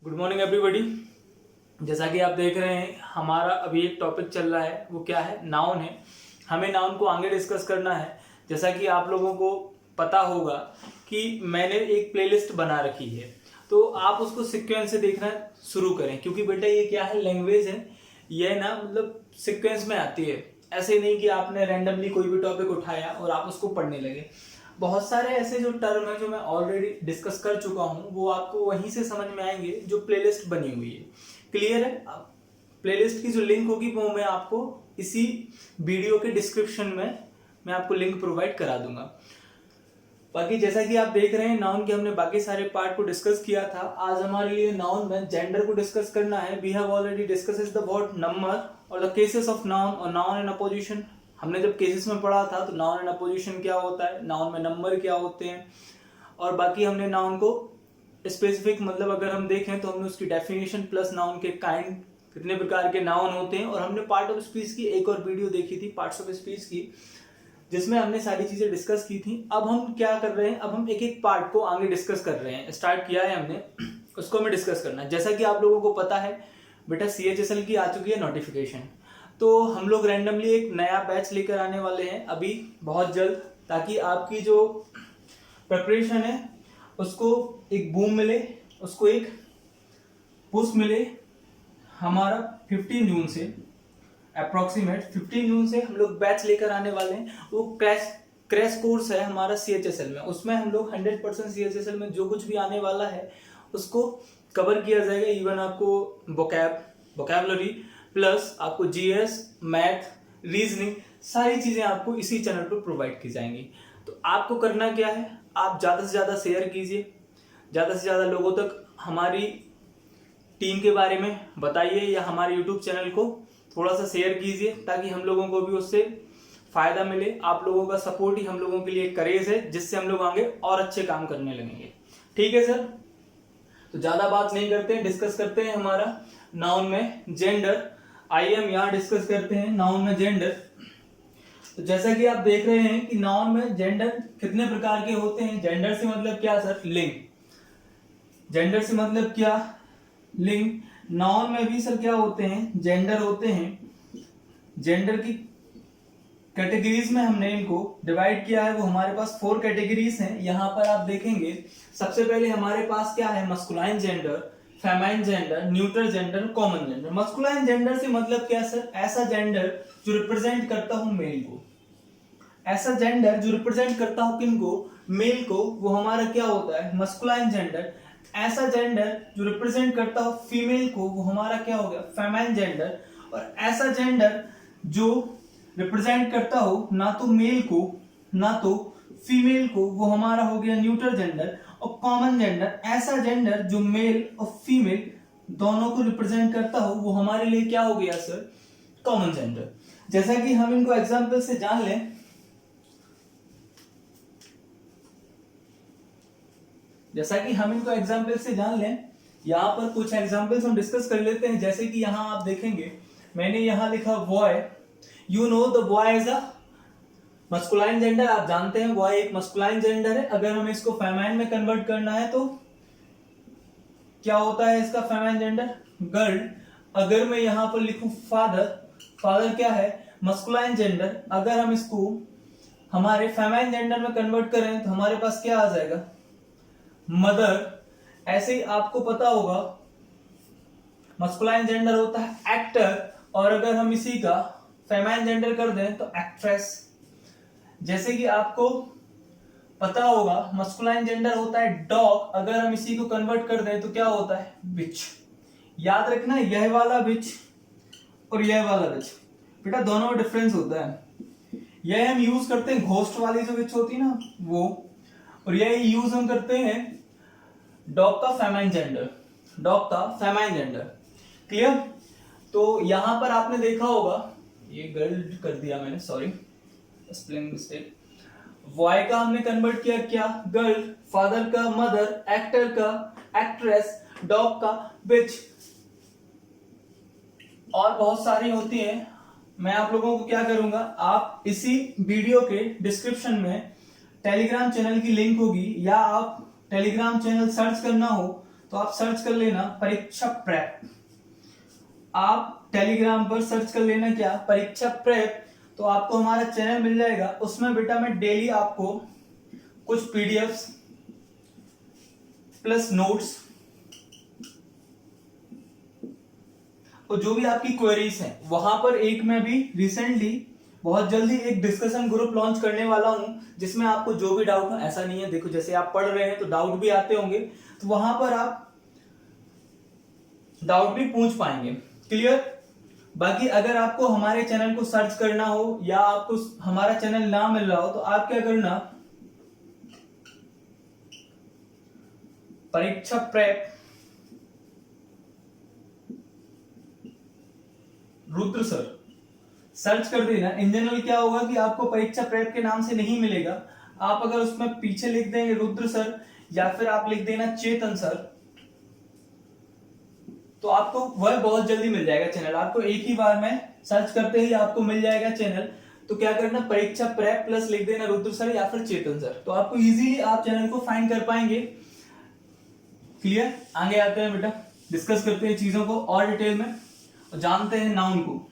Good morning everybody. जैसा कि आप देख रहे हैं हमारा अभी एक टॉपिक चल रहा है, वो क्या है, नाउन है। हमें नाउन को आगे डिस्कस करना है। जैसा कि आप लोगों को पता होगा कि मैंने एक प्लेलिस्ट बना रखी है, तो आप उसको सीक्वेंस से देखना शुरू करें, क्योंकि बेटा ये क्या है, लैंग्वेज है, ये ना मतलब सीक्वेंस में आती है। ऐसे नहीं कि आपने रैंडमली कोई भी टॉपिक उठाया और आप उसको पढ़ने लगे। बहुत सारे ऐसे जो टर्म है जो मैं ऑलरेडी डिस्कस कर चुका हूँ, वो आपको वहीं से समझ में आएंगे जो प्लेलिस्ट बनी हुई है। क्लियर है? प्लेलिस्ट की जो लिंक होगी वो मैं आपको इसी वीडियो के डिस्क्रिप्शन में मैं आपको लिंक प्रोवाइड करा दूंगा। बाकी जैसा कि आप देख रहे हैं नाउन के हमने बाकी सारे पार्ट को डिस्कस किया था। आज हमारे लिए नाउन में जेंडर को डिस्कस करना है। We have already discuss the word number और द केसेस ऑफ नाउन और नाउन एंड अपोजिशन। हमने जब केसेस में पढ़ा था तो नाउन एंड अपोजिशन क्या होता है, नाउन में नंबर क्या होते हैं, और बाकी हमने नाउन को स्पेसिफिक मतलब अगर हम देखें तो हमने उसकी डेफिनेशन प्लस नाउन के काइंड, कितने प्रकार के नाउन होते हैं, और हमने पार्ट ऑफ स्पीच की एक और वीडियो देखी थी, पार्ट्स ऑफ स्पीच की, जिसमें हमने सारी चीजें डिस्कस की थी। अब हम क्या कर रहे हैं, अब हम एक एक पार्ट को आगे डिस्कस कर रहे हैं। स्टार्ट किया है हमने, उसको हमें डिस्कस करना है। जैसा कि आप लोगों को पता है बेटा, CHSL की आ चुकी है नोटिफिकेशन, तो हम लोग रैंडमली एक नया बैच लेकर आने वाले हैं अभी बहुत जल्द, ताकि आपकी जो प्रिपरेशन है उसको एक बूम मिले, उसको एक पुश मिले। हमारा 15 जून से अप्रोक्सीमेट 15 जून से हम लोग बैच लेकर आने वाले हैं। वो क्रैश कोर्स है हमारा CHSL में। उसमें हम लोग 100% CHSL में जो कुछ भी आने वाला है उसको कवर किया जाएगा। इवन आपको वोकैबुलरी प्लस आपको GS, मैथ, रीजनिंग, सारी चीजें आपको इसी चैनल पर प्रोवाइड की जाएंगी। तो आपको करना क्या है, आप ज्यादा से ज्यादा शेयर कीजिए, ज्यादा से ज्यादा लोगों तक हमारी टीम के बारे में बताइए, या हमारे YouTube चैनल को थोड़ा सा शेयर कीजिए, ताकि हम लोगों को भी उससे फायदा मिले। आप लोगों का सपोर्ट ही हम लोगों के लिए करेज है, जिससे हम लोग आगे और अच्छे काम करने लगेंगे। ठीक है सर? तो ज्यादा बात नहीं करते हैं, डिस्कस करते हैं हमारा नाउन में जेंडर। आइए हम यहाँ डिस्कस करते हैं नाउन में जेंडर। तो जैसा कि आप देख रहे हैं कि नाउन में जेंडर कितने प्रकार के होते हैं। जेंडर से मतलब क्या सर? लिंग। जेंडर से मतलब क्या? लिंग। नाउन में भी सर क्या होते हैं? जेंडर होते हैं। जेंडर की कैटेगरीज में हमने इनको डिवाइड किया है, वो हमारे पास 4 कैटेगरीज हैं। यहाँ पर आप देखेंगे सबसे पहले हमारे पास क्या है, masculine gender, feminine gender, neutral gender, common gender. Masculine gender से मतलब क्या सर? ऐसा जेंडर जो रिप्रेजेंट करता हूं मेल को। ऐसा जेंडर जो रिप्रेजेंट करता हूं किनको? मेल को, वो हमारा क्या होता है? Masculine gender. ऐसा जेंडर जो रिप्रेजेंट करता हो फीमेल को, वो हमारा क्या हो गया? Famine gender. और ऐसा जेंडर जो रिप्रेजेंट करता हो ना तो मेल को ना तो फीमेल को, वो हमारा हो गया न्यूट्रल जेंडर। और कॉमन जेंडर, ऐसा जेंडर जो मेल और फीमेल दोनों को रिप्रेजेंट करता हो, वो हमारे लिए क्या हो गया सर? Common gender. जैसा कि हम इनको एग्जाम्पल से जान लें, यहां पर कुछ एग्जाम्पल्स हम डिस्कस कर लेते हैं। जैसे कि यहां आप देखेंगे मैंने यहां लिखा boy. You know the boy is a masculine gender. आप जानते हैं बॉय एक मस्कुलाइन जेंडर है। अगर हमें इसको फेमाइन में कन्वर्ट करना है तो क्या होता है इसका फेमाइन जेंडर? गर्ल। अगर मैं यहां पर लिखूं फादर, फादर क्या है? Masculine gender. अगर हम इसको हमारे फेमाइन जेंडर में कन्वर्ट करें तो हमारे पास क्या आ जाएगा? मदर। ऐसे ही आपको पता होगा मस्कुलाइन जेंडर होता है एक्टर, और अगर हम इसी का फेमाइन जेंडर कर दें तो एक्ट्रेस। जैसे कि आपको पता होगा मस्कुलाइन जेंडर होता है डॉग, अगर हम इसी को कन्वर्ट कर दें तो क्या होता है? बिच। याद रखना यह वाला बिच और यह वाला बिच, बेटा दोनों में डिफरेंस होता है। यह हम यूज करते हैं घोस्ट वाली जो बिच होती है ना वो, और यह यूज हम करते हैं डॉग का फेमाइन जेंडर, डॉग का फेमाइन जेंडर। क्लियर? तो यहां पर आपने देखा होगा, ये गर्ल कर दिया मैंने, सॉरी, स्पेलिंग मिस्टेक। बॉय का हमने कन्वर्ट किया क्या? गर्ल। फादर का मदर, एक्टर का एक्ट्रेस, डॉग का बिच, और बहुत सारी होती हैं। मैं आप लोगों को क्या करूंगा, आप इसी वीडियो के डिस्क्रिप्शन में टेलीग्राम चैनल की लिंक होगी, या आप टेलीग्राम चैनल सर्च करना हो तो आप सर्च कर लेना परीक्षा प्रेप। आप टेलीग्राम पर सर्च कर लेना क्या, परीक्षा प्रेप, तो आपको हमारा चैनल मिल जाएगा। उसमें बेटा मैं डेली आपको कुछ पीडीएफ्स प्लस नोट्स और जो भी आपकी क्वेरीज हैं, वहां पर एक मैं भी रिसेंटली बहुत जल्दी एक डिस्कशन ग्रुप लॉन्च करने वाला हूं, जिसमें आपको जो भी डाउट हो, ऐसा नहीं है देखो जैसे आप पढ़ रहे हैं तो डाउट भी आते होंगे, तो वहां पर आप डाउट भी पूछ पाएंगे। क्लियर। बाकी अगर आपको हमारे चैनल को सर्च करना हो या आपको हमारा चैनल ना मिल रहा हो तो आप क्या करना, परीक्षा प्रेप रुद्र सर सर्च कर देना। इन जनरल क्या होगा कि आपको परीक्षा प्रेप के नाम से नहीं मिलेगा, आप अगर उसमें पीछे लिख देंगे रुद्र सर या फिर आप लिख देना चेतन सर, तो आपको वह बहुत जल्दी मिल जाएगा चैनल। आपको एक ही बार में सर्च करते ही आपको मिल जाएगा चैनल। तो क्या करना, परीक्षा प्रेप प्लस लिख देना रुद्र सर या फिर चेतन सर, तो आपको इजीली आप चैनल को फाइंड कर पाएंगे। क्लियर। आगे आते हैं बेटा, डिस्कस करते हैं चीजों को और डिटेल में, जानते हैं नाउन को,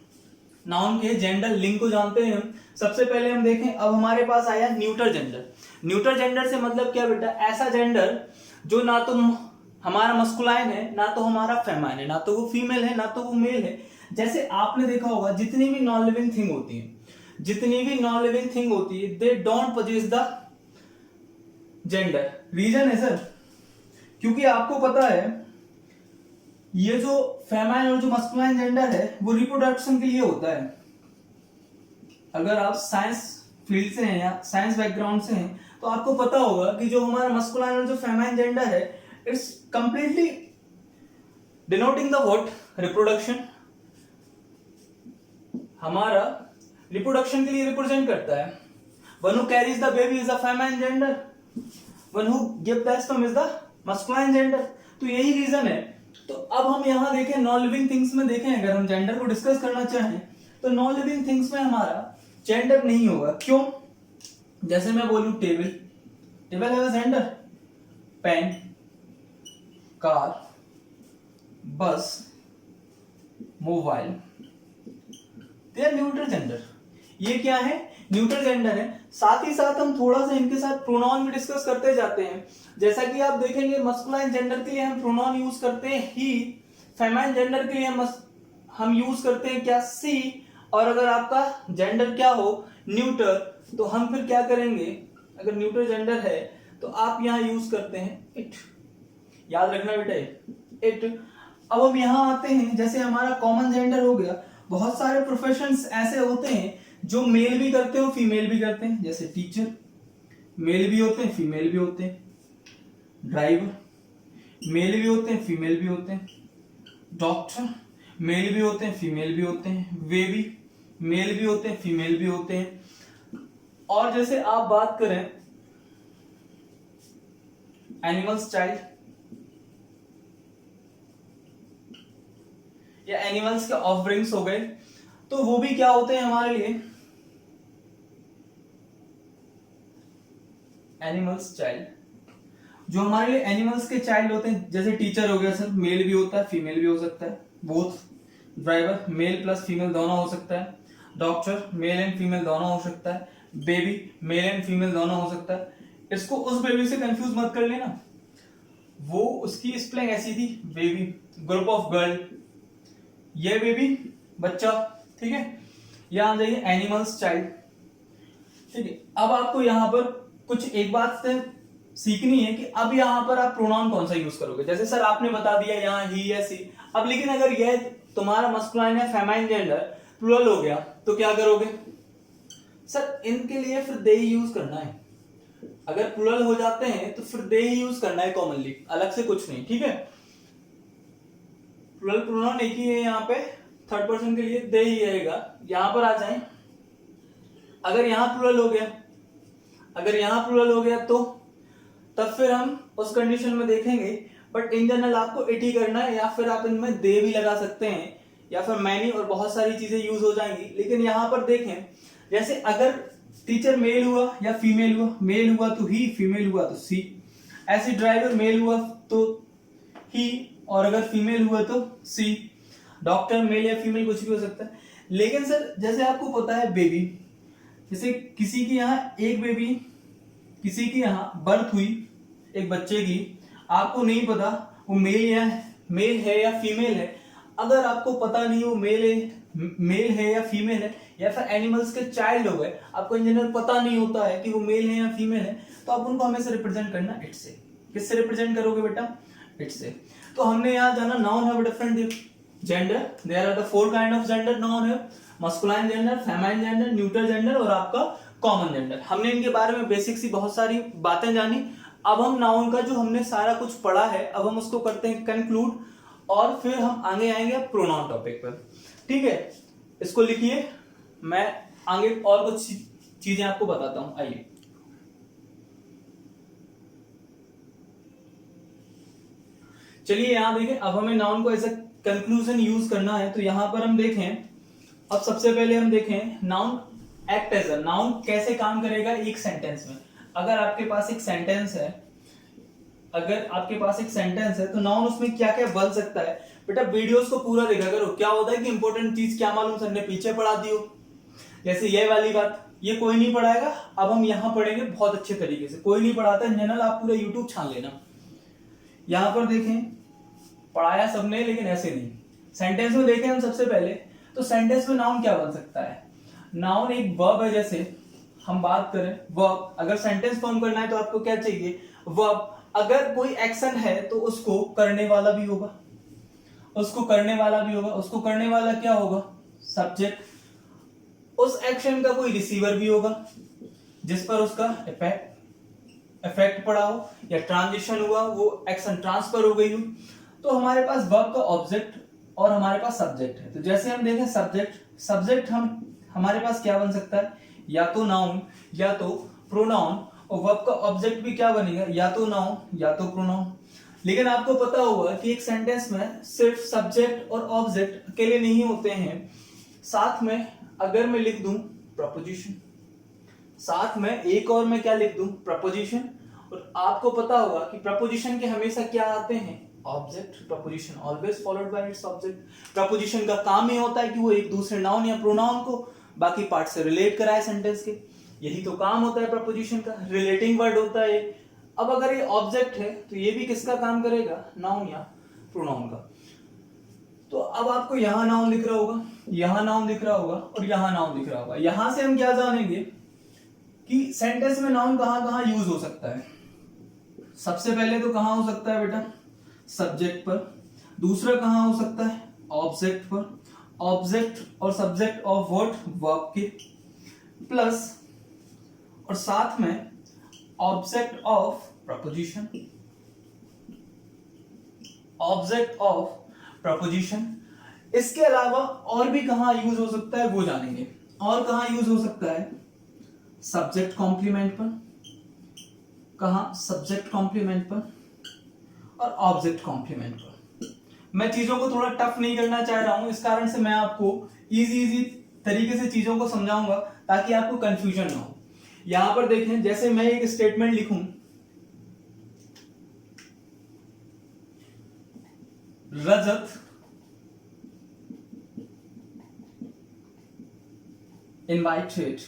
नाउन के जेंडर लिंग को जानते हैं हम। सबसे पहले हम देखें, अब हमारे पास आया न्यूटर जेंडर। न्यूटर जेंडर से मतलब क्या बेटा, ऐसा जेंडर जो ना तो हमारा मस्कुलाइन है ना तो हमारा फेमाइन है, ना तो वो फीमेल है ना तो वो मेल है। जैसे आपने देखा होगा जितनी भी नॉन लिविंग थिंग होती है, जितनी भी नॉन लिविंग थिंग होती है, they don't possess the gender. Reason है सर, क्योंकि आपको पता है ये जो फेमाइन और जो मस्कुलाइन जेंडर है वो रिप्रोडक्शन के लिए होता है। अगर आप साइंस फील्ड से हैं या साइंस बैकग्राउंड से हैं तो आपको पता होगा कि जो हमारा मस्कुलाइन और जो फेमाइन जेंडर है, it's completely denoting the what, reproduction. हमारा रिप्रोडक्शन के लिए रिप्रेजेंट करता है। One who carries the baby is the famine gender, one who give the sperm is the masculine gender. तो यही रीजन है। तो अब हम यहां देखें नॉन लिविंग थिंग्स में, देखें अगर हम जेंडर को डिस्कस करना चाहें तो नॉन लिविंग थिंग्स में हमारा जेंडर नहीं होगा। क्यों? जैसे मैं बोलूं टेबल, टेबल है gender, pen, car, bus, mobile, they are neutral gender. ये क्या है? न्यूट्रल जेंडर है। साथ ही साथ हम थोड़ा सा इनके साथ प्रोनाउन भी डिस्कस करते जाते हैं। जैसा कि आप देखेंगे मस्कुलाइन जेंडर के लिए हम प्रोनाउन यूज करते हैं ही, फेमाइन जेंडर के लिए हम यूज करते हैं क्या, सी, और अगर आपका जेंडर क्या हो, न्यूटर, तो हम फिर क्या करेंगे, अगर न्यूट्रल जेंडर है तो आप यहां यूज करते हैं इट। याद रखना बेटा इट। अब हम यहां आते हैं, जैसे हमारा कॉमन जेंडर हो गया, बहुत सारे प्रोफेशंस ऐसे होते हैं जो मेल भी करते हो फीमेल भी करते हैं। जैसे टीचर मेल भी होते हैं फीमेल भी होते हैं, ड्राइवर मेल भी होते हैं फीमेल भी होते हैं, डॉक्टर मेल भी होते हैं फीमेल भी होते हैं, वे भी मेल भी होते हैं फीमेल भी होते हैं। और जैसे आप बात करें एनिमल्स चाइल्ड या एनिमल्स के ऑफरिंग्स हो गए, तो वो भी क्या होते हैं हमारे लिए, एनिमल्स चाइल्ड। जो हमारे लिए एनिमल्स के चाइल्ड होते हैं, जैसे टीचर हो गया सर, मेल भी होता है फीमेल भी हो सकता है, both. Driver male plus female दोनों हो सकता है, डॉक्टर मेल एंड फीमेल दोनों हो सकता है, बेबी मेल एंड फीमेल दोनों हो सकता है। इसको उस बेबी से कंफ्यूज मत कर लेना, वो उसकी स्पेलिंग ऐसी थी, बेबी ग्रुप ऑफ गर्ल, ये बेबी बच्चा, ठीक है। यहां जाइए एनिमल्स चाइल्ड, ठीक है। अब आपको यहां पर कुछ एक बात से सीखनी है कि अब यहां पर आप प्रोनाउन कौन सा यूज करोगे। जैसे सर आपने बता दिया यहाँ ही या सी, अब लेकिन अगर यह तुम्हारा मस्कुलाइन या फेमाइन जेंडर प्लुरल हो गया तो क्या करोगे सर? इनके लिए फिर दे ही यूज करना है। अगर प्लुरल हो जाते हैं तो फिर दे ही यूज करना है कॉमनली, अलग से कुछ नहीं, ठीक है। प्लुरल प्रोनाउन एक ही है यहाँ पे, थर्ड पर्सन के लिए दे ही रहेगा। यहां पर आ जाए, अगर यहां प्लुरल हो गया, अगर यहां प्लुरल हो गया तो तब फिर हम उस कंडीशन में देखेंगे, बट इन जनरल आपको इट ही करना है, या फिर आप इनमें दे भी लगा सकते हैं, या फिर मैनी, और बहुत सारी चीजें यूज हो जाएंगी। लेकिन यहां पर देखें, जैसे अगर टीचर मेल हुआ या फीमेल हुआ, मेल हुआ तो ही, फीमेल हुआ तो सी। ऐसे ड्राइवर मेल हुआ तो ही, और अगर फीमेल हुआ तो सी। डॉक्टर मेल या फीमेल कुछ भी हो सकता है। लेकिन सर जैसे आपको पता है बेबी, जैसे किसी के यहाँ एक बेबी, किसी के यहाँ बर्थ हुई एक बच्चे की, आपको नहीं पता वो मेल है या फीमेल है। अगर आपको पता नहीं वो मेल है या फीमेल है, या फिर एनिमल्स के चाइल्ड हो गए, आपको इन जनरल पता नहीं होता है कि वो मेल है या फीमेल है, तो आप उनको हमेशा रिप्रेजेंट करना इट से। किससे रिप्रेजेंट करोगे बेटा? इट से। तो हमने यहाँ जाना noun have different gender, there are the 4 kind of gender noun है, masculine gender, feminine gender, neutral gender और आपका कॉमन जेंडर। हमने इनके बारे में बेसिक सी बहुत सारी बातें जानी। अब हम नाउन का जो हमने सारा कुछ पढ़ा है, अब हम उसको करते हैं कंक्लूड, और फिर हम आगे आएंगे प्रोनाउन टॉपिक पर। ठीक है, इसको लिखिए, मैं आगे और कुछ चीजें आपको बताता हूं। आइए, चलिए यहां देखें, अब हमें नाउन को एज अ कंक्लूजन यूज करना है। तो यहां पर हम देखें, अब सबसे पहले हम देखें noun act as a, noun कैसे काम करेगा एक सेंटेंस में। अगर आपके पास एक सेंटेंस है, तो नाउन उसमें क्या क्या बन सकता है। बेटा वीडियोस को पूरा देखा करो, क्या होता है कि इंपॉर्टेंट चीज क्या मालूम सर ने पीछे पढ़ा दी हो, जैसे ये वाली बात, ये कोई नहीं पढ़ाएगा, अब हम यहाँ पढ़ेंगे बहुत अच्छे तरीके से। कोई नहीं पढ़ाता जनरल, आप पूरा यूट्यूब छान लेना। यहां पर देखें, पढ़ाया सबने लेकिन ऐसे नहीं। सेंटेंस में देखें हम सबसे पहले, तो सेंटेंस में नाउन क्या बन सकता है। नाउन एक वर्ब है। जैसे हम बात करें वर्ब, अगर सेंटेंस फॉर्म करना है तो आपको क्या चाहिए? वर्ब। अगर कोई एक्शन है तो उसको करने वाला भी होगा, उसको करने वाला क्या होगा? सब्जेक्ट। उस एक्शन का कोई रिसीवर भी होगा जिस पर उसका इफेक्ट पड़ा हो या ट्रांजिशन हुआ, वो एक्शन ट्रांसफर हो गई हो। तो हमारे पास वर्ब का ऑब्जेक्ट और हमारे पास सब्जेक्ट है। तो जैसे हम देखें सब्जेक्ट हमारे पास क्या बन सकता है? या तो नाउन या तो प्रोनाउन, और वर्ब का ऑब्जेक्ट भी क्या बनेगा? या तो नाउन या तो प्रोनाउन। लेकिन आपको पता होगा कि एक सेंटेंस में सिर्फ सब्जेक्ट और ऑब्जेक्ट अकेले नहीं होते हैं, साथ में अगर मैं लिख दूं प्रपोजिशन, साथ में एक और मैं क्या लिख दूं? प्रपोजिशन। और आपको पता होगा कि प्रपोजिशन के हमेशा क्या आते हैं? Object. Preposition always followed by its object. Preposition का काम ही होता है कि वो एक दूसरे नाउन या प्रोनाउन को बाकी पार्ट से रिलेट कराए सेंटेंस के, यही तो काम होता है प्रपोजिशन का, रिलेटिंग वर्ड होता है। अब अगर ये ऑब्जेक्ट है तो ये भी किसका काम करेगा? नाउन या प्रोनाउन का। तो अब आपको यहां नाउन दिख रहा होगा, यहां नाउन दिख रहा होगा और यहां नाउन दिख रहा होगा। यहां से हम क्या जानेंगे कि सेंटेंस में नाउन कहां कहां यूज हो सकता है। सबसे पहले तो कहां हो सकता है बेटा? सब्जेक्ट पर। दूसरा कहां हो सकता है? ऑब्जेक्ट पर। ऑब्जेक्ट और सब्जेक्ट ऑफ वर्ड, वर्ब के, प्लस और साथ में object of preposition, object of preposition. इसके अलावा और भी कहां यूज हो सकता है वो जानेंगे। और कहां यूज हो सकता है? सब्जेक्ट कॉम्प्लीमेंट पर। कहां? सब्जेक्ट कॉम्प्लीमेंट पर और ऑब्जेक्ट कॉम्प्लीमेंट पर। मैं चीजों को थोड़ा टफ नहीं करना चाह रहा हूं, इस कारण से मैं आपको इजी तरीके से चीजों को समझाऊंगा ताकि आपको कंफ्यूजन ना हो। यहां पर देखें, जैसे मैं एक स्टेटमेंट लिखूं, Rajat invited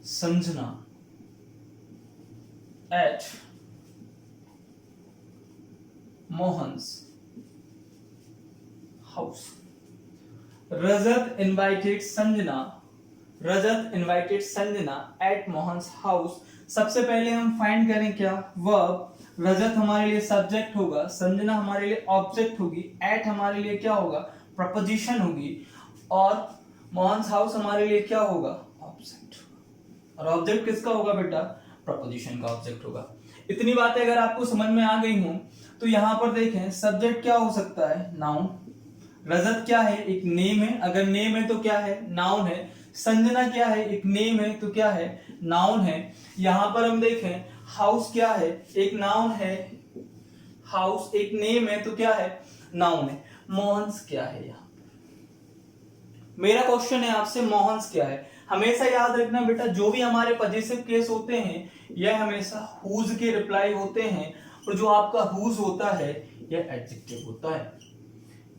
Sanjana at Mohan's house. Rajat invited Sanjana at Mohan's house. सबसे पहले हम फाइंड करें क्या? वर्ब। रजत हमारे लिए सब्जेक्ट होगा, संजना हमारे लिए ऑब्जेक्ट होगी, एट हमारे लिए क्या होगा? प्रपोजिशन होगी, और मोहन्स हाउस हमारे लिए क्या होगा? ऑब्जेक्ट। और ऑब्जेक्ट किसका होगा बेटा? प्रपोजिशन का ऑब्जेक्ट होगा। इतनी बातें अगर आपको समझ में आ गई हो तो यहां पर देखें, सब्जेक्ट क्या हो सकता है? नाउन। रजत क्या है? एक नेम है, अगर नेम है तो क्या है? नाउन है। संजना क्या है? एक नेम है तो क्या है? नाउन है। यहां पर हम देखें, हाउस क्या है? एक नाउन है, हाउस एक नेम है तो क्या है? नाउन है। मोहन्स क्या है? यहां मेरा क्वेश्चन है आपसे, मोहन्स क्या है? हमेशा याद रखना बेटा, जो भी हमारे पजेसिव केस होते हैं यह हमेशा हुज के रिप्लाई होते हैं, और जो आपका हुज होता है यह एडजेक्टिव होता है।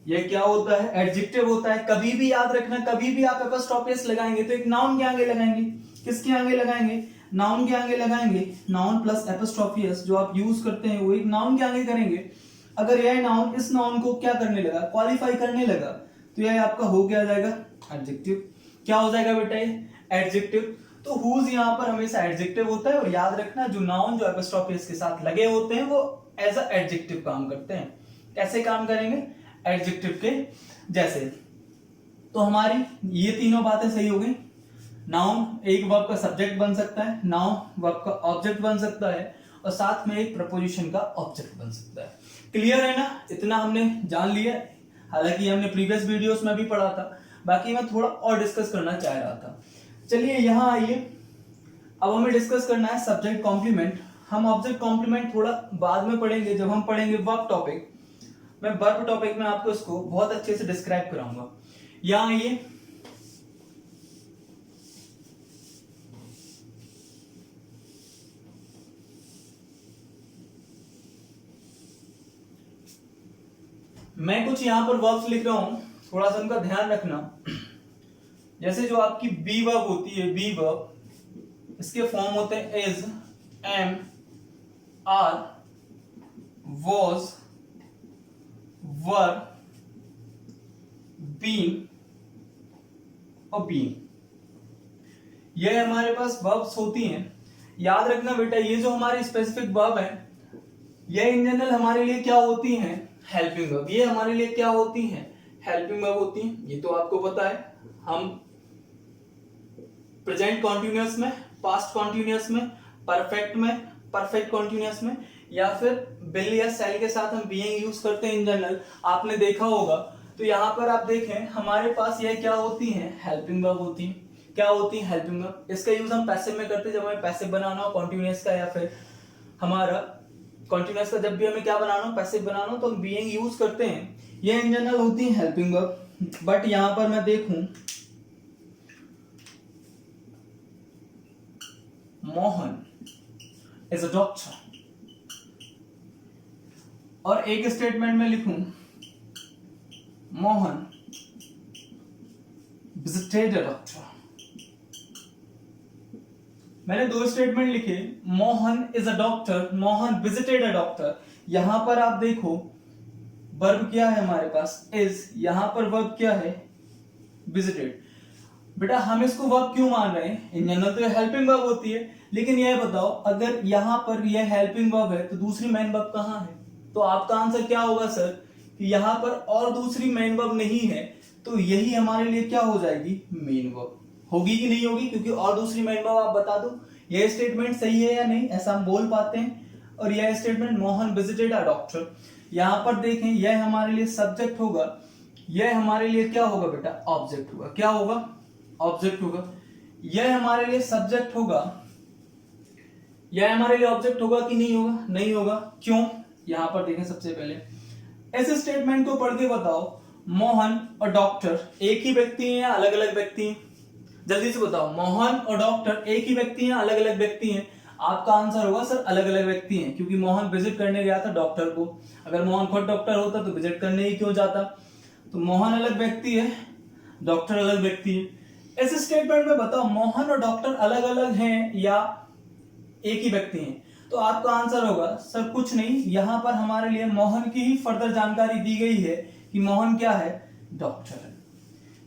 यह क्या होता है? एडजेक्टिव होता है। कभी भी याद रखना, कभी भी आप एपोस्ट्रोफी एस लगाएंगे तो एक नाउन के आगे लगाएंगे। किसके आगे लगाएंगे? नाउन के आगे लगाएंगे। नाउन प्लस एपोस्ट्रोफी एस जो आप यूज करते हैं वो एक नाउन के आगे करेंगे। अगर यह नाउन इस नाउन को क्या करने लगा? क्वालिफाई करने लगा, तो यह आपका हो क्या जाएगा? एडजेक्टिव। क्या हो जाएगा बेटा? ये एडजेक्टिव। तो हुज यहाँ पर हमेशा एडजेक्टिव होता है। और याद रखना जो नाउन जो एपोस्ट्रोफी एस के साथ लगे होते हैं वो एज अ एडजेक्टिव काम करते हैं। कैसे काम करेंगे? एडजेक्टिव के जैसे। तो हमारी ये तीनों बातें सही हो गई। नाउन एक वर्ब का सब्जेक्ट बन सकता है, नाउन वर्ब का ऑब्जेक्ट बन सकता है, और साथ में एक प्रपोजिशन का ऑब्जेक्ट बन सकता है। क्लियर है ना? इतना हमने जान लिया। हालांकि हमने प्रीवियस वीडियोस में भी पढ़ा था, बाकी मैं थोड़ा और डिस्कस करना चाह रहा था। चलिए यहां आइए, अब हमें डिस्कस करना है सब्जेक्ट कॉम्प्लीमेंट। हम ऑब्जेक्ट कॉम्प्लीमेंट थोड़ा बाद में पढ़ेंगे, जब हम पढ़ेंगे वर्ब टॉपिक। मैं वर्ब टॉपिक में आपको इसको बहुत अच्छे से डिस्क्राइब कराऊंगा। यहां आइए, मैं कुछ यहां पर वर्ब्स लिख रहा हूं, थोड़ा सा उनका ध्यान रखना। जैसे जो आपकी बी वर्ब होती है, बी वर्ब, इसके फॉर्म होते हैं is, am, are, was, were, been और बीन। ये हमारे पास वर्ब्स होती हैं। याद रखना बेटा, ये जो हमारी स्पेसिफिक वर्ब है ये इन जनरल हमारे लिए क्या होती हैं? Helping verb. ये हमारे लिए क्या होती हैं? हेल्पिंग वर्ब होती हैं। ये तो आपको पता है। हम प्रेजेंट कॉन्टिन्यूअस में, पास्ट कॉन्टिन्यूअस में, परफेक्ट में, परफेक्ट कॉन्टिन्यूअस में, या फिर बिल या सेल के साथ हम बीइंग यूज करते हैं इन जनरल, आपने देखा होगा। तो यहाँ पर आप देखें हमारे पास ये क्या होती हैं? हेल्पिंग वर्ब होती हैं। क्या होती है? Helping verb. इसका यूज हम पैसिव में करते हैं, जब हमें पैसिव बनाना हो कॉन्टिन्यूअस का, या फिर हमारा कॉन्टिन्यूअस का जब भी हमें क्या बनाना हो? पैसिव बनाना हो, तो हम बीइंग यूज करते हैं। ये इन जनरल होती है हेल्पिंग वर्ब। बट यहां पर मैं देखूं, मोहन इज अ डॉक्टर, और एक स्टेटमेंट में लिखूं मोहन विजिटेड अ डॉक्टर। मैंने दो स्टेटमेंट लिखे, Mohan is a doctor, Mohan visited a doctor. यहां पर आप देखो वर्ब क्या है हमारे पास? इज। यहां पर वर्ब क्या है? विजिटेड। बेटा हम इसको वर्ब क्यों मान रहे हैं? इन जनरल तो ये हेल्पिंग वर्ब होती है, लेकिन यह बताओ अगर यहां पर यह हेल्पिंग वर्ब है तो दूसरी मेन वर्ब कहां है? तो आपका आंसर क्या होगा सर? कि यहां पर और दूसरी मेन वर्ब नहीं है, तो यही हमारे लिए क्या हो जाएगी? Main verb. होगी कि नहीं होगी? क्योंकि और दूसरी मेन वर्ब आप बता दो, यह स्टेटमेंट सही है या नहीं, ऐसा हम बोल पाते हैं। और यह statement Mohan visited a doctor, यहां पर देखें यह हमारे लिए सब्जेक्ट होगा, यह हमारे लिए क्या होगा बेटा? ऑब्जेक्ट होगा। क्या होगा? ऑब्जेक्ट होगा। यह हमारे लिए सब्जेक्ट होगा, यह हमारे लिए ऑब्जेक्ट होगा कि नहीं होगा? नहीं होगा। क्यों? यहां पर देखें सबसे पहले ऐसे स्टेटमेंट को पढ़ के बताओ, मोहन और डॉक्टर एक ही व्यक्ति हैं या अलग अलग व्यक्ति हैं? जल्दी से बताओ, मोहन और डॉक्टर एक ही व्यक्ति हैं, अलग अलग व्यक्ति हैं? आपका आंसर होगा सर अलग अलग व्यक्ति हैं, क्योंकि मोहन विजिट करने गया था डॉक्टर को। अगर मोहन खुद डॉक्टर होता तो विजिट करने ही क्यों जाता? तो मोहन अलग व्यक्ति है, डॉक्टर अलग व्यक्ति है। इस स्टेटमेंट में बताओ मोहन और डॉक्टर अलग अलग हैं या एक ही व्यक्ति हैं? तो आपका आंसर होगा सर कुछ नहीं, यहां पर हमारे लिए मोहन की ही फर्दर जानकारी दी गई है कि मोहन क्या है? डॉक्टर है।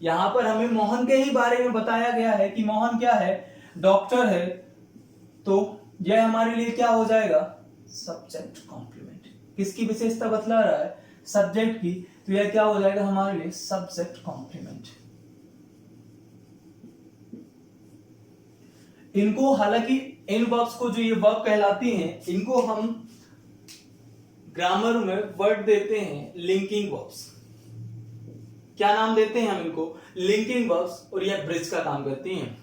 यहां पर हमें मोहन के ही बारे में बताया गया है कि मोहन क्या है? डॉक्टर है। तो यह हमारे लिए क्या हो जाएगा? Subject complement. किसकी विशेषता बतला रहा है? सब्जेक्ट की। तो यह क्या हो जाएगा हमारे लिए? Subject complement. इनको हालांकि इन वर्ब्स को जो ये वर्ब कहलाती हैं, इनको हम ग्रामर में वर्ड देते हैं लिंकिंग वर्ब्स। क्या नाम देते हैं हम इनको? Linking verbs. और ये ब्रिज का काम करती हैं।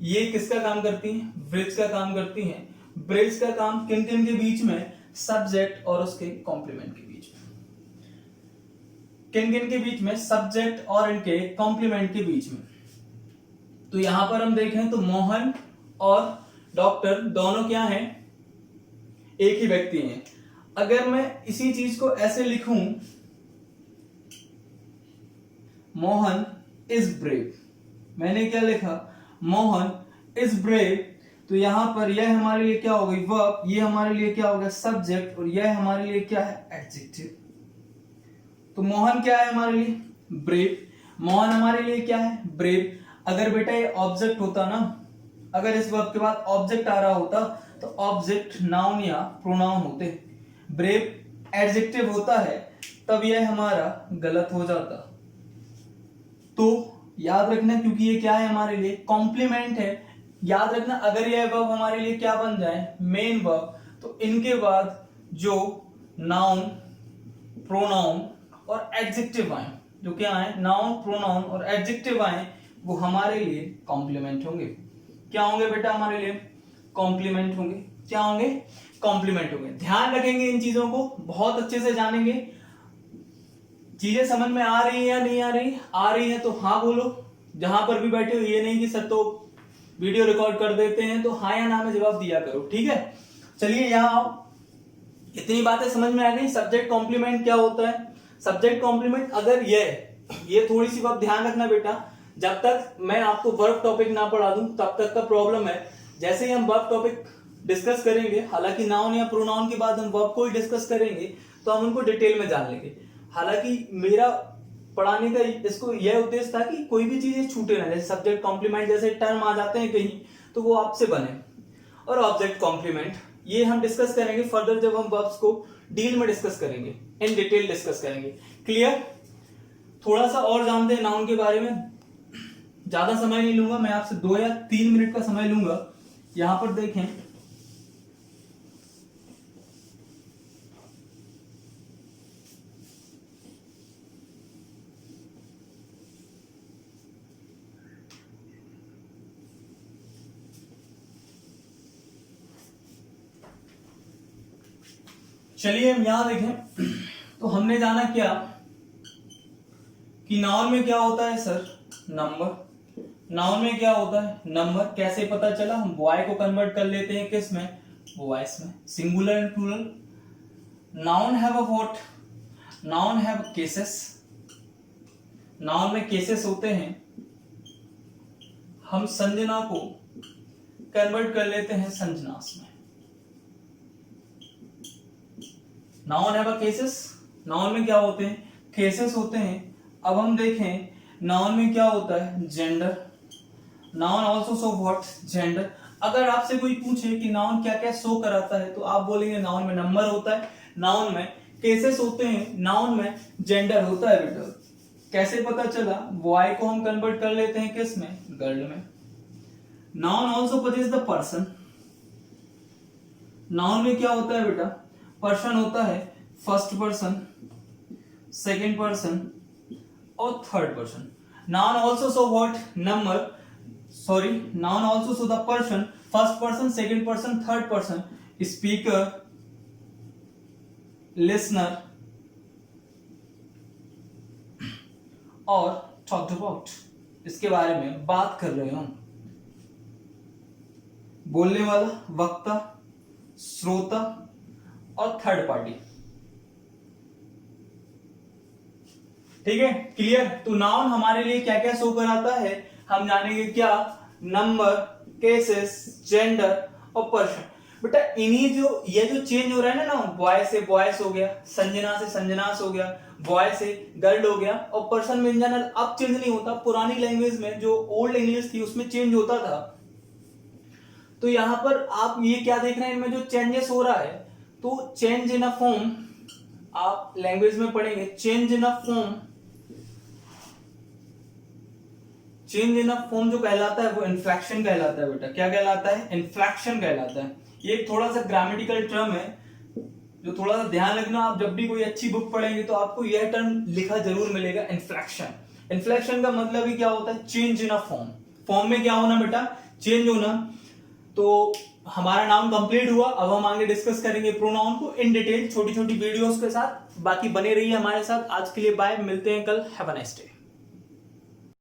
ये किसका काम करती हैं? ब्रिज का काम करती हैं। ब्रिज का काम किन किन के बीच में? सब्जेक्ट और उसके कॉम्प्लीमेंट के बीच में। किन किन के बीच में? सब्जेक्ट और इनके कॉम्प्लीमेंट के बीच में। तो यहां पर हम देखें तो मोहन और डॉक्टर दोनों क्या हैं? एक ही व्यक्ति हैं। अगर मैं इसी चीज को ऐसे लिखूं, मोहन इज ब्रेव, मैंने क्या लिखा, मोहन इज ब्रेव, तो यहां पर यह हमारे लिए क्या हो गई, वर्ब, ये हमारे लिए क्या हो गया, सब्जेक्ट, और यह हमारे लिए क्या है, एडजेक्टिव। तो मोहन क्या है हमारे लिए, ब्रेव, मोहन हमारे लिए क्या है, ब्रेव। अगर बेटा ये ऑब्जेक्ट होता ना, अगर इस वर्ब के बाद ऑब्जेक्ट आ रहा होता तो ऑब्जेक्ट नाउन या प्रोनाउन होते, ब्रेव एडजेक्टिव होता है, तब यह हमारा गलत हो जाता। तो याद रखना, क्योंकि ये क्या है हमारे लिए, कॉम्प्लीमेंट है, याद रखना अगर यह वर्ब हमारे लिए क्या बन जाए, मेन वर्ब, तो इनके बाद जो नाउन, प्रोनाउन और एडजेक्टिव आए, जो क्या आए, नाउन, प्रोनाउन और एडजेक्टिव आए, वो हमारे लिए कॉम्प्लीमेंट होंगे। क्या होंगे बेटा, हमारे लिए कॉम्प्लीमेंट होंगे। क्या होंगे, कॉम्प्लीमेंट होंगे। ध्यान रखेंगे इन चीजों को, बहुत अच्छे से जानेंगे। चीजें समझ में आ रही है या नहीं आ रही, आ रही है तो हाँ बोलो, जहां पर भी बैठे हो, ये नहीं कि सर तो वीडियो रिकॉर्ड कर देते हैं, तो हाँ या ना में जवाब दिया करो, ठीक है। चलिए यहां आओ, इतनी बातें समझ में आ गई। सब्जेक्ट कॉम्प्लीमेंट क्या होता है, सब्जेक्ट कॉम्प्लीमेंट, अगर ये थोड़ी सी बात ध्यान रखना बेटा, जब तक मैं आपको वर्ब टॉपिक ना पढ़ा दूं तब तक का प्रॉब्लम है। जैसे ही हम वर्ब टॉपिक डिस्कस करेंगे, हालांकि नाउन या प्रोनाउन के बाद हम वर्ब को ही डिस्कस करेंगे, तो हम उनको डिटेल में जान लेंगे। हालांकि मेरा पढ़ाने का इसको यह उद्देश्य था कि कोई भी चीजें छूटे ना, जैसे सब्जेक्ट कॉम्प्लीमेंट जैसे टर्म आ जाते हैं कहीं, तो वो आपसे बने, और ऑब्जेक्ट कॉम्प्लीमेंट ये हम डिस्कस करेंगे फर्दर, जब हम वर्ब्स को डील में डिस्कस करेंगे, इन डिटेल डिस्कस करेंगे। क्लियर, थोड़ा सा और जानते हैं नाउन के बारे में, ज्यादा समय नहीं लूंगा मैं आपसे, 2 या 3 मिनट का समय लूंगा। यहां पर देखें, चलिए हम यहां देखें, तो हमने जाना क्या कि नाउन में क्या होता है सर, नंबर, नाउन में क्या होता है, नंबर। कैसे पता चला, हम बॉय को कन्वर्ट कर लेते हैं किस में, वॉइस में, singular and plural. Noun have a what, noun have cases, noun में केसेस होते हैं, हम संजना को कन्वर्ट कर लेते हैं संजनास में। Noun have a cases, noun में क्या होते हैं, केसेस होते हैं। अब हम देखें नाउन में क्या होता है, gender, noun also show what, gender. अगर आपसे कोई पूछे कि नाउन क्या क्या शो कराता है, तो आप बोलेंगे नाउन में नंबर होता है, नाउन में केसेस होते हैं, नाउन में जेंडर होता है बेटा। कैसे पता चला, बॉय को हम कन्वर्ट कर लेते हैं किस में, गर्ल में। Noun also possess the person, noun में क्या होता है बेटा, पर्सन होता है, फर्स्ट पर्सन, सेकंड पर्सन और third person. Noun also show what, number, sorry, noun also show the person, first person, second person, third person, speaker, listener और talked about, इसके बारे में बात कर रहे हो। बोलने वाला, वक्ता, श्रोता और थर्ड पार्टी, ठीक है, क्लियर। तो नाउन हमारे लिए क्या क्या शो कराता है, हम जानेंगे क्या, नंबर, केसेस, जेंडर और पर्सन। बेटा इन्हीं जो ये जो चेंज हो रहा है ना, बॉय से बॉयस हो गया, संजना से संजनास हो गया, बॉय से गर्ल हो गया, और पर्सन में इन जनरल अब चेंज नहीं होता। पुरानी लैंग्वेज में जो ओल्ड इंग्लिश थी उसमें चेंज होता था। तो यहां पर आप ये क्या देख रहे हैं, इनमें जो चेंजेस हो रहा है, तो चेंज इन अ फॉर्म, आप लैंग्वेज में पढ़ेंगे, change in a form, change in form जो कहलाता है वो इन्फ्लेक्शन कहलाता है बेटा। क्या कहलाता है, इन्फ्लेक्शन कहलाता है। ये एक थोड़ा सा ग्रामेटिकल टर्म है, जो थोड़ा सा ध्यान रखना, आप जब भी कोई अच्छी बुक पढ़ेंगे तो आपको यह टर्म लिखा जरूर मिलेगा, इन्फ्लेक्शन। इन्फ्लेक्शन का मतलब ही क्या होता है, चेंज इन फॉर्म, फॉर्म में क्या होना बेटा, चेंज होना। तो हमारा नाम कंप्लीट हुआ, अब हम आगे डिस्कस करेंगे प्रोनाउन को इन डिटेल, छोटी छोटी वीडियोस के साथ। बाकी बने रहिए हमारे साथ। आज के लिए बाय, मिलते हैं कल, हैव अ नाइस डे।